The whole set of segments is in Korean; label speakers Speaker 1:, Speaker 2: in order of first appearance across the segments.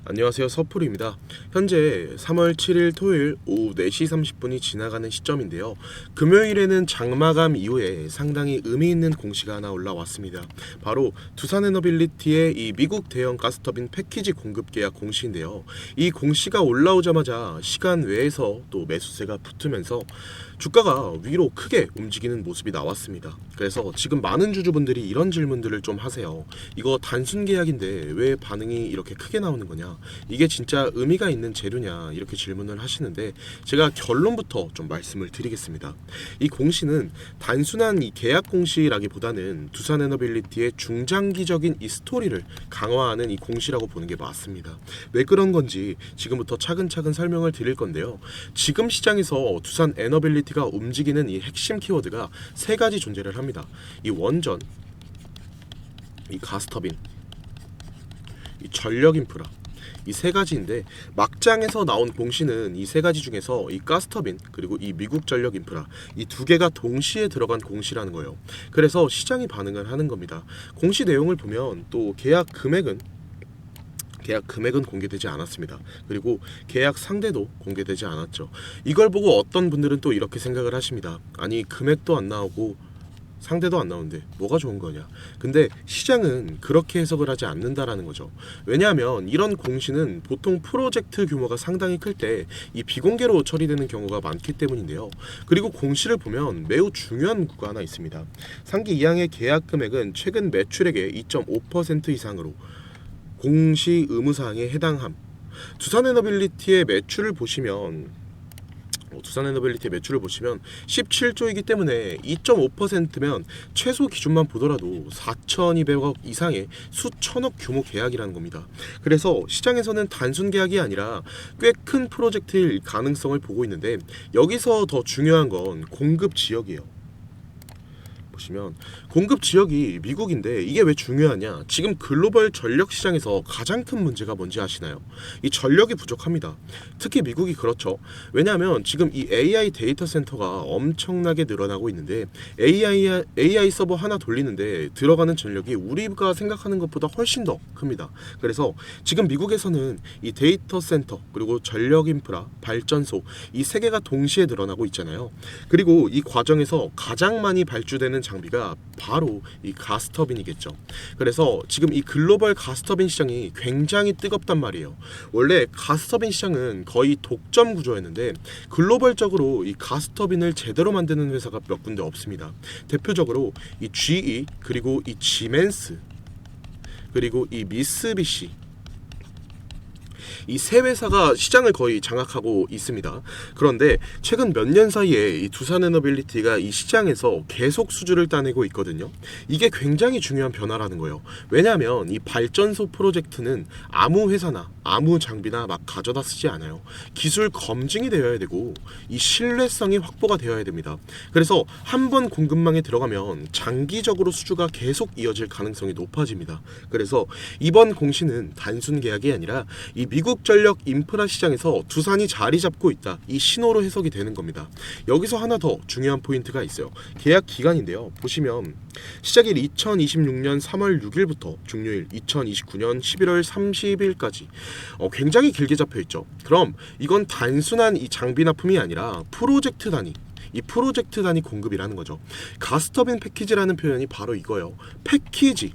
Speaker 1: 안녕하세요, 서풀입니다. 현재 3월 7일 토요일 오후 4시 30분이 지나가는 시점인데요. 금요일에는 장마감 이후에 상당히 의미 있는 공시가 하나 올라왔습니다. 바로 두산에너빌리티의 이 미국 대형 가스터빈 패키지 공급 계약 공시인데요. 이 공시가 올라오자마자 시간 외에서 또 매수세가 붙으면서 주가가 위로 크게 움직이는 모습이 나왔습니다. 그래서 지금 많은 주주분들이 이런 질문들을 좀 하세요. 이거 단순 계약인데 왜 반응이 이렇게 크게 나오는 거냐? 이게 진짜 의미가 있는 재료냐? 이렇게 질문을 하시는데 제가 결론부터 좀 말씀을 드리겠습니다. 이 공시는 단순한 이 계약 공시라기보다는 두산에너빌리티의 중장기적인 이 스토리를 강화하는 이 공시라고 보는 게 맞습니다. 왜 그런 건지 지금부터 차근차근 설명을 드릴 건데요. 지금 시장에서 두산에너빌리티가 움직이는 이 핵심 키워드가 세 가지 존재를 합니다. 이 원전, 이 가스터빈, 이 전력 인프라, 이 세 가지인데 막장에서 나온 공시는 이 세 가지 중에서 이 가스터빈 그리고 이 미국 전력 인프라 이 두 개가 동시에 들어간 공시라는 거예요. 그래서 시장이 반응을 하는 겁니다. 공시 내용을 보면 또 계약 금액은 공개되지 않았습니다. 그리고 계약 상대도 공개되지 않았죠. 이걸 보고 어떤 분들은 또 이렇게 생각을 하십니다. 아니 금액도 안 나오고 상대도 안 나오는데 뭐가 좋은 거냐. 근데 시장은 그렇게 해석을 하지 않는다라는 거죠. 왜냐하면 이런 공시는 보통 프로젝트 규모가 상당히 클 때 이 비공개로 처리되는 경우가 많기 때문인데요. 그리고 공시를 보면 매우 중요한 문구가 하나 있습니다. 상기 2항의 계약 금액은 최근 매출액의 2.5% 이상으로 공시 의무사항에 해당함. 두산에너빌리티의 매출을 보시면 17조이기 때문에 2.5%면 최소 기준만 보더라도 4,200억 이상의 수천억 규모 계약이라는 겁니다. 그래서 시장에서는 단순 계약이 아니라 꽤 큰 프로젝트일 가능성을 보고 있는데 여기서 더 중요한 건 공급 지역이에요. 보시면 공급 지역이 미국인데 이게 왜 중요하냐? 지금 글로벌 전력 시장에서 가장 큰 문제가 뭔지 아시나요? 이 전력이 부족합니다. 특히 미국이 그렇죠. 왜냐하면 지금 이 AI 데이터 센터가 엄청나게 늘어나고 있는데 AI 서버 하나 돌리는데 들어가는 전력이 우리가 생각하는 것보다 훨씬 더 큽니다. 그래서 지금 미국에서는 이 데이터 센터 그리고 전력 인프라, 발전소 이 세 개가 동시에 늘어나고 있잖아요. 그리고 이 과정에서 가장 많이 발주되는 장비가 바로 이 가스터빈이겠죠. 그래서 지금 이 글로벌 가스터빈 시장이 굉장히 뜨겁단 말이에요. 원래 가스터빈 시장은 거의 독점 구조였는데 글로벌적으로 이 가스터빈을 제대로 만드는 회사가 몇 군데 없습니다. 대표적으로 이 GE 그리고 이 지멘스 그리고 이 미쓰비시 이 세 회사가 시장을 거의 장악하고 있습니다. 그런데 최근 몇 년 사이에 이 두산에너빌리티가 이 시장에서 계속 수주를 따내고 있거든요. 이게 굉장히 중요한 변화라는 거예요. 왜냐하면 이 발전소 프로젝트는 아무 회사나 아무 장비나 막 가져다 쓰지 않아요. 기술 검증이 되어야 되고 이 신뢰성이 확보가 되어야 됩니다. 그래서 한번 공급망에 들어가면 장기적으로 수주가 계속 이어질 가능성이 높아집니다. 그래서 이번 공시는 단순 계약이 아니라 이 미국 전력 인프라 시장에서 두산이 자리 잡고 있다. 이 신호로 해석이 되는 겁니다. 여기서 하나 더 중요한 포인트가 있어요. 계약 기간인데요. 보시면 시작일 2026년 3월 6일부터 종료일 2029년 11월 30일까지 굉장히 길게 잡혀 있죠. 그럼 이건 단순한 이 장비 납품이 아니라 프로젝트 단위 이 프로젝트 단위 공급이라는 거죠. 가스터빈 패키지라는 표현이 바로 이거예요. 패키지.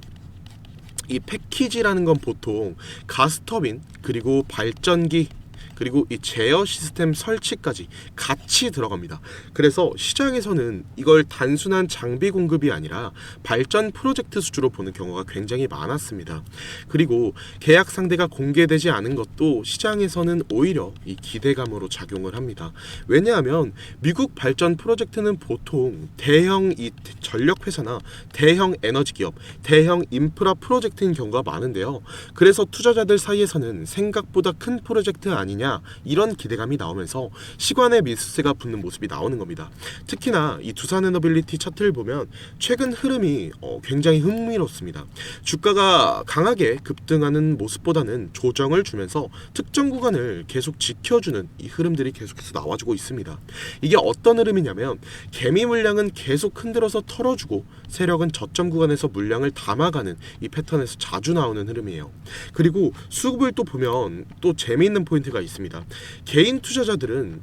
Speaker 1: 이 패키지라는 건 보통 가스터빈 그리고 발전기 그리고 이 제어 시스템 설치까지 같이 들어갑니다. 그래서 시장에서는 이걸 단순한 장비 공급이 아니라 발전 프로젝트 수주로 보는 경우가 굉장히 많았습니다. 그리고 계약 상대가 공개되지 않은 것도 시장에서는 오히려 이 기대감으로 작용을 합니다. 왜냐하면 미국 발전 프로젝트는 보통 대형 이 전력 회사나 대형 에너지 기업, 대형 인프라 프로젝트인 경우가 많은데요. 그래서 투자자들 사이에서는 생각보다 큰 프로젝트 아니냐 않겠느냐 이런 기대감이 나오면서 시간에 미스세가 붙는 모습이 나오는 겁니다. 특히나 이 두산에너빌리티 차트를 보면 최근 흐름이 굉장히 흥미롭습니다. 주가가 강하게 급등하는 모습보다는 조정을 주면서 특정 구간을 계속 지켜주는 이 흐름들이 계속해서 나와주고 있습니다. 이게 어떤 흐름이냐면 개미 물량은 계속 흔들어서 털어주고 세력은 저점 구간에서 물량을 담아가는 이 패턴에서 자주 나오는 흐름이에요. 그리고 수급을 또 보면 또 재미있는 포인트가 있습니다. 개인 투자자들은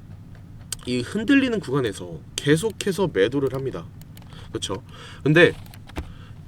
Speaker 1: 이 흔들리는 구간에서 계속해서 매도를 합니다. 그렇죠? 근데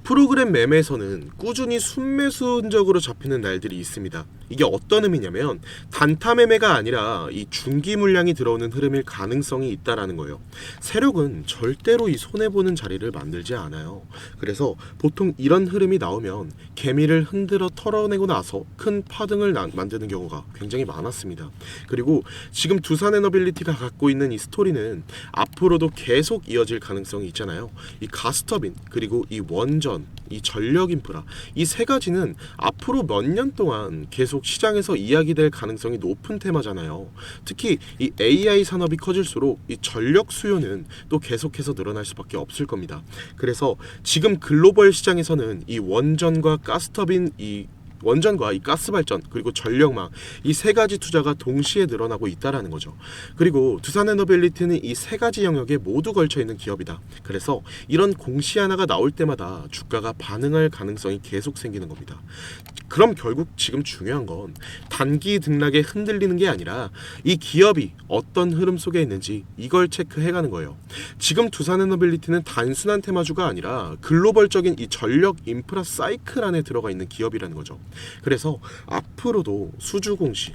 Speaker 1: 프로그램 매매에서는 꾸준히 순매수 흔적으로 잡히는 날들이 있습니다. 이게 어떤 의미냐면 단타 매매가 아니라 이 중기 물량이 들어오는 흐름일 가능성이 있다라는 거예요. 세력은 절대로 이 손해보는 자리를 만들지 않아요. 그래서 보통 이런 흐름이 나오면 개미를 흔들어 털어내고 나서 큰 파등을 만드는 경우가 굉장히 많았습니다. 그리고 지금 두산에너빌리티가 갖고 있는 이 스토리는 앞으로도 계속 이어질 가능성이 있잖아요. 이 가스터빈 그리고 이 원전 이 전력 인프라 이 세 가지는 앞으로 몇 년 동안 계속 시장에서 이야기될 가능성이 높은 테마잖아요. 특히 이 AI 산업이 커질수록 이 전력 수요는 또 계속해서 늘어날 수밖에 없을 겁니다. 그래서 지금 글로벌 시장에서는 이 원전과 가스터빈 원전과 이 가스 발전 그리고 전력망 이 세 가지 투자가 동시에 늘어나고 있다라는 거죠. 그리고 두산에너빌리티는 이 세 가지 영역에 모두 걸쳐 있는 기업이다. 그래서 이런 공시 하나가 나올 때마다 주가가 반응할 가능성이 계속 생기는 겁니다. 그럼 결국 지금 중요한 건 단기 등락에 흔들리는 게 아니라 이 기업이 어떤 흐름 속에 있는지 이걸 체크해가는 거예요. 지금 두산에너빌리티는 단순한 테마주가 아니라 글로벌적인 이 전력 인프라 사이클 안에 들어가 있는 기업이라는 거죠. 그래서 앞으로도 수주 공시,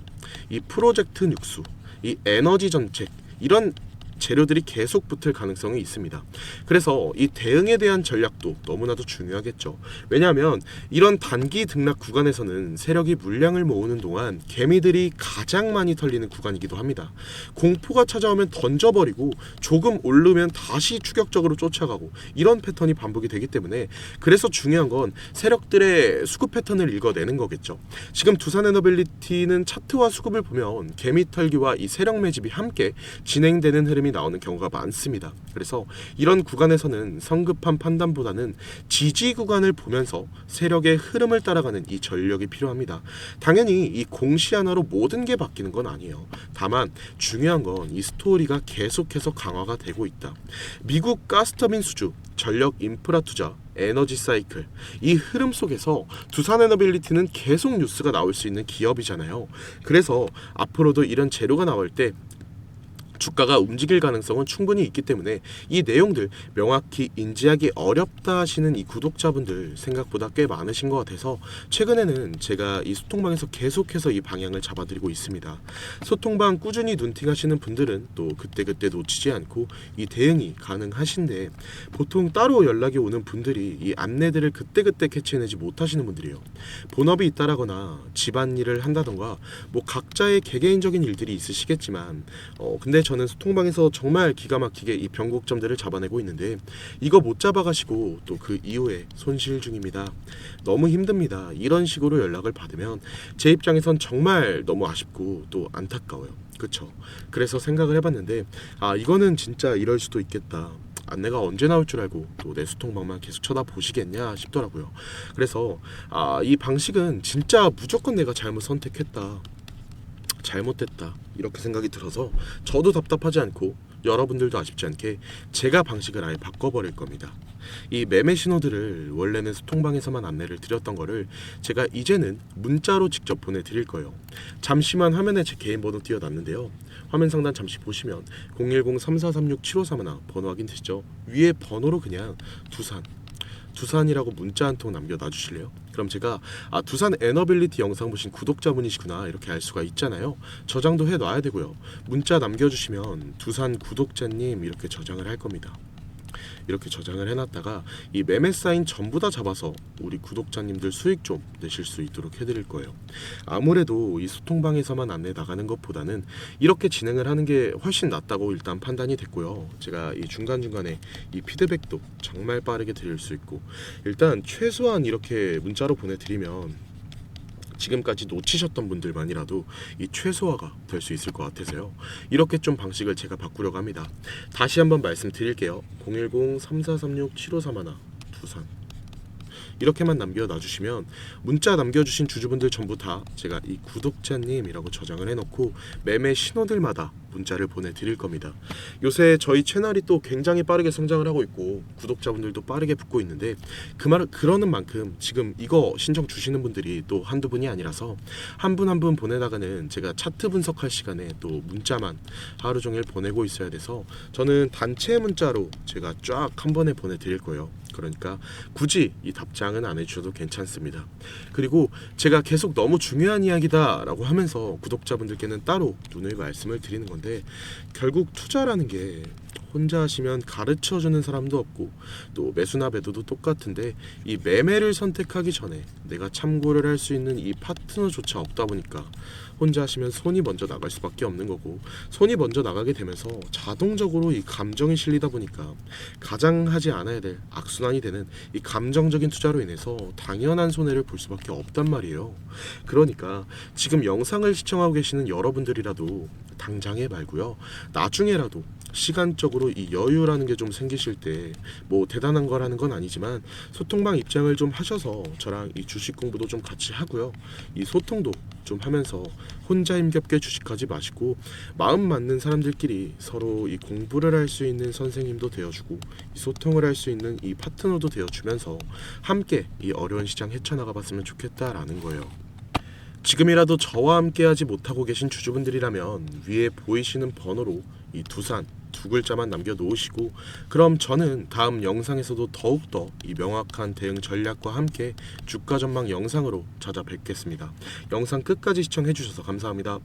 Speaker 1: 이 프로젝트 육수, 이 에너지 정책 이런 재료들이 계속 붙을 가능성이 있습니다. 그래서 이 대응에 대한 전략도 너무나도 중요하겠죠. 왜냐하면 이런 단기 등락 구간에서는 세력이 물량을 모으는 동안 개미들이 가장 많이 털리는 구간이기도 합니다. 공포가 찾아오면 던져버리고 조금 오르면 다시 추격적으로 쫓아가고 이런 패턴이 반복이 되기 때문에 그래서 중요한 건 세력들의 수급 패턴을 읽어내는 거겠죠. 지금 두산에너빌리티는 차트와 수급을 보면 개미 털기와 이 세력 매집이 함께 진행되는 흐름이 나오는 경우가 많습니다. 그래서 이런 구간에서는 성급한 판단보다는 지지 구간을 보면서 세력의 흐름을 따라가는 이 전력이 필요합니다. 당연히 이 공시 하나로 모든 게 바뀌는 건 아니에요. 다만 중요한 건 이 스토리가 계속해서 강화가 되고 있다. 미국 가스터빈 수주, 전력 인프라 투자, 에너지 사이클 이 흐름 속에서 두산에너빌리티는 계속 뉴스가 나올 수 있는 기업이잖아요. 그래서 앞으로도 이런 재료가 나올 때 주가가 움직일 가능성은 충분히 있기 때문에 이 내용들 명확히 인지하기 어렵다 하시는 이 구독자분들 생각보다 꽤 많으신 것 같아서 최근에는 제가 이 소통방에서 계속해서 이 방향을 잡아드리고 있습니다. 소통방 꾸준히 눈팅하시는 분들은 또 그때그때 놓치지 않고 이 대응이 가능하신데 보통 따로 연락이 오는 분들이 이 안내들을 그때그때 캐치해내지 못하시는 분들이에요. 본업이 있다라거나 집안일을 한다던가 뭐 각자의 개개인적인 일들이 있으시겠지만 근데 저는 소통방에서 정말 기가 막히게 이 변곡점들을 잡아내고 있는데 이거 못 잡아가시고 또 그 이후에 손실 중입니다. 너무 힘듭니다. 이런 식으로 연락을 받으면 제 입장에선 정말 너무 아쉽고 또 안타까워요. 그쵸? 그래서 생각을 해봤는데 이거는 진짜 이럴 수도 있겠다. 안내가 언제 나올 줄 알고 또 내 소통방만 계속 쳐다보시겠냐 싶더라고요. 그래서 이 방식은 진짜 무조건 내가 잘못 선택했다, 잘못됐다 이렇게 생각이 들어서 저도 답답하지 않고 여러분들도 아쉽지 않게 제가 방식을 아예 바꿔버릴 겁니다. 이 매매 신호들을 원래는 소통방에서만 안내를 드렸던 거를 제가 이제는 문자로 직접 보내드릴 거예요. 잠시만 화면에 제 개인 번호 띄워놨는데요. 화면 상단 잠시 보시면 010-3436-7531 번호 확인되시죠? 위에 번호로 그냥 두산이라고 문자 한 통 남겨놔 주실래요? 그럼 제가 두산 에너빌리티 영상 보신 구독자분이시구나 이렇게 알 수가 있잖아요. 저장도 해놔야 되고요. 문자 남겨주시면 두산 구독자님 이렇게 저장을 할 겁니다. 이렇게 저장을 해놨다가 이 매매 사인 전부 다 잡아서 우리 구독자님들 수익 좀 내실 수 있도록 해드릴 거예요. 아무래도 이 소통방에서만 안내 나가는 것보다는 이렇게 진행을 하는 게 훨씬 낫다고 일단 판단이 됐고요. 제가 이 중간중간에 이 피드백도 정말 빠르게 드릴 수 있고 일단 최소한 이렇게 문자로 보내드리면 지금까지 놓치셨던 분들만이라도 이 최소화가 될 수 있을 것 같아서요. 이렇게 좀 방식을 제가 바꾸려고 합니다. 다시 한번 말씀드릴게요. 010-3436-7531 두산 이렇게만 남겨놔주시면 문자 남겨주신 주주분들 전부 다 제가 이 구독자님이라고 저장을 해놓고 매매 신호들마다 문자를 보내드릴 겁니다. 요새 저희 채널이 또 굉장히 빠르게 성장을 하고 있고 구독자분들도 빠르게 붙고 있는데 그러는 만큼 지금 이거 신청 주시는 분들이 또 한두 분이 아니라서 한 분 한 분 보내다가는 제가 차트 분석할 시간에 또 문자만 하루 종일 보내고 있어야 돼서 저는 단체 문자로 제가 쫙 한 번에 보내드릴 거예요. 그러니까 굳이 이 답장은 안 해주셔도 괜찮습니다. 그리고 제가 계속 너무 중요한 이야기다 라고 하면서 구독자분들께는 따로 누누이 말씀을 드리는 건데, 결국 투자라는 게 혼자 하시면 가르쳐주는 사람도 없고 또 매수나 매도도 똑같은데 이 매매를 선택하기 전에 내가 참고를 할 수 있는 이 파트너조차 없다 보니까 혼자 하시면 손이 먼저 나갈 수밖에 없는 거고, 손이 먼저 나가게 되면서 자동적으로 이 감정이 실리다 보니까 가장 하지 않아야 될 악순환이 되는 이 감정적인 투자로 인해서 당연한 손해를 볼 수밖에 없단 말이에요. 그러니까 지금 영상을 시청하고 계시는 여러분들이라도 당장에 말고요, 나중에라도 시간적으로 이 여유라는 게 좀 생기실 때 뭐 대단한 거라는 건 아니지만 소통방 입장을 좀 하셔서 저랑 이 주식 공부도 좀 같이 하고요, 이 소통도 좀 하면서 혼자 힘겹게 주식하지 마시고 마음 맞는 사람들끼리 서로 이 공부를 할 수 있는 선생님도 되어주고 이 소통을 할 수 있는 이 파트너도 되어주면서 함께 이 어려운 시장 헤쳐나가 봤으면 좋겠다라는 거예요. 지금이라도 저와 함께하지 못하고 계신 주주분들이라면 위에 보이시는 번호로 이 두산 두 글자만 남겨놓으시고, 그럼 저는 다음 영상에서도 더욱더 이 명확한 대응 전략과 함께 주가 전망 영상으로 찾아뵙겠습니다. 영상 끝까지 시청해주셔서 감사합니다.